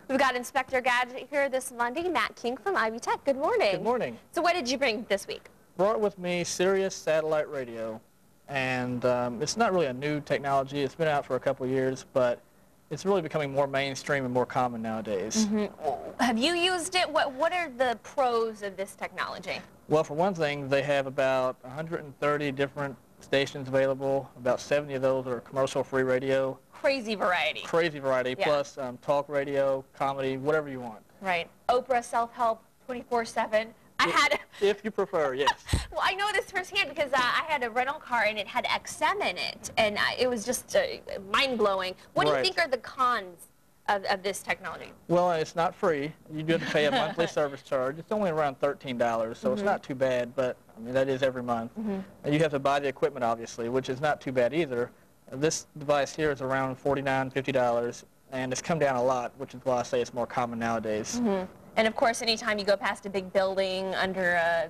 We've got Inspector Gadget here this Monday, Matt King from Ivy Tech. Good morning. Good morning. So what did you bring this week? Brought with me Sirius Satellite Radio, and it's not really a new technology. It's been out for a couple of years, but it's really becoming more mainstream and more common nowadays. Have you used it? What are the pros of this technology? Well, for one thing, they have about 130 different stations available. About 70 of those are commercial-free radio. Crazy variety. Crazy variety, Yeah. plus talk radio, comedy, whatever you want. Right. Oprah, self-help, 24/7. If you prefer, yes. Well, I know this firsthand because I had a rental car and it had XM in it, and it was just mind-blowing. What do you think are the cons of this technology? Well, it's not free. You do have to pay a monthly service charge. It's only around $13, so it's not too bad, but I mean, that is every month. And you have to buy the equipment, obviously, which is not too bad either. This device here is around $49, $50, and it's come down a lot, which is why I say it's more common nowadays. And of course, anytime you go past a big building under a...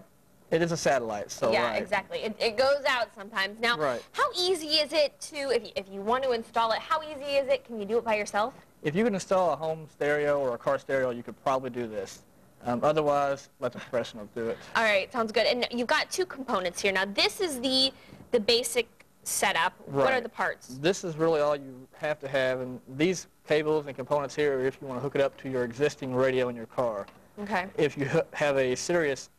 It is a satellite, so yeah, exactly. It goes out sometimes. Now, how easy is it to, if you want to install it, how easy is it? Can you do it by yourself? If you can install a home stereo or a car stereo, you could probably do this. Otherwise, let the professionals do it. All right, sounds good. And you've got two components here. Now, this is the basic setup. What are the parts? This is really all you have to have, and these cables and components here are if you want to hook it up to your existing radio in your car. Okay. If you have a Sirius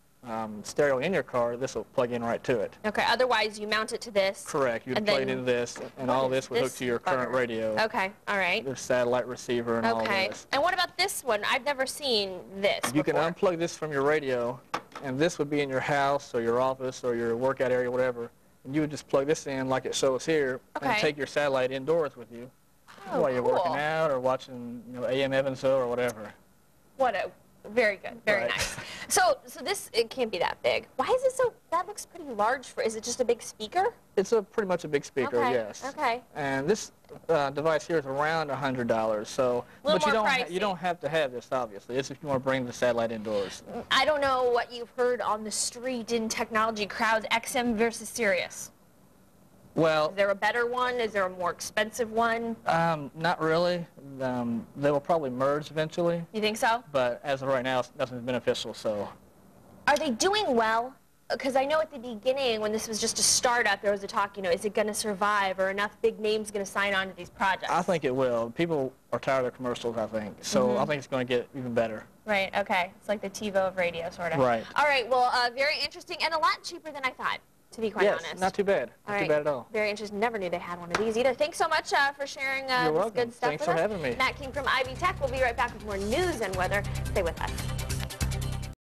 stereo in your car, this will plug in right to it. Okay, otherwise you mount it to this. Correct. You'd plug it into this, and all this would hook to your current radio. Okay, all right. There's satellite receiver and all this. Okay, and what about this one? I've never seen this You before. can unplug this from your radio, and this would be in your house or your office or your workout area, whatever. And you would just plug this in like it shows here, and take your satellite indoors with you while you're working out or watching, AM Evansville or whatever. Very good, very nice. So this, it can't be that big. Why is it so, that looks pretty large for, is it just a big speaker? It's pretty much a big speaker, yes. Okay. And this device here is around $100, so, but you don't have to have this, obviously. It's if you want to bring the satellite indoors. I don't know what you've heard on the street in technology crowds, XM versus Sirius. Well, is there a better one? Is there a more expensive one? Not really. They will probably merge eventually. You think so? But as of right now, nothing's beneficial, so. Are they doing well? Because I know at the beginning, when this was just a startup, there was a talk, is it going to survive, or enough big names going to sign on to these projects? I think it will. People are tired of their commercials, I think. So I think it's going to get even better. Right, okay. It's like the TiVo of radio, sort of. Right. All right, well, very interesting and a lot cheaper than I thought, to be quite honest. Yes, not too bad. Not too bad at all. Very interesting. Never knew they had one of these either. Thanks so much for sharing this good stuff with us. Thanks for having me. Matt King from Ivy Tech. We'll be right back with more news and weather. Stay with us.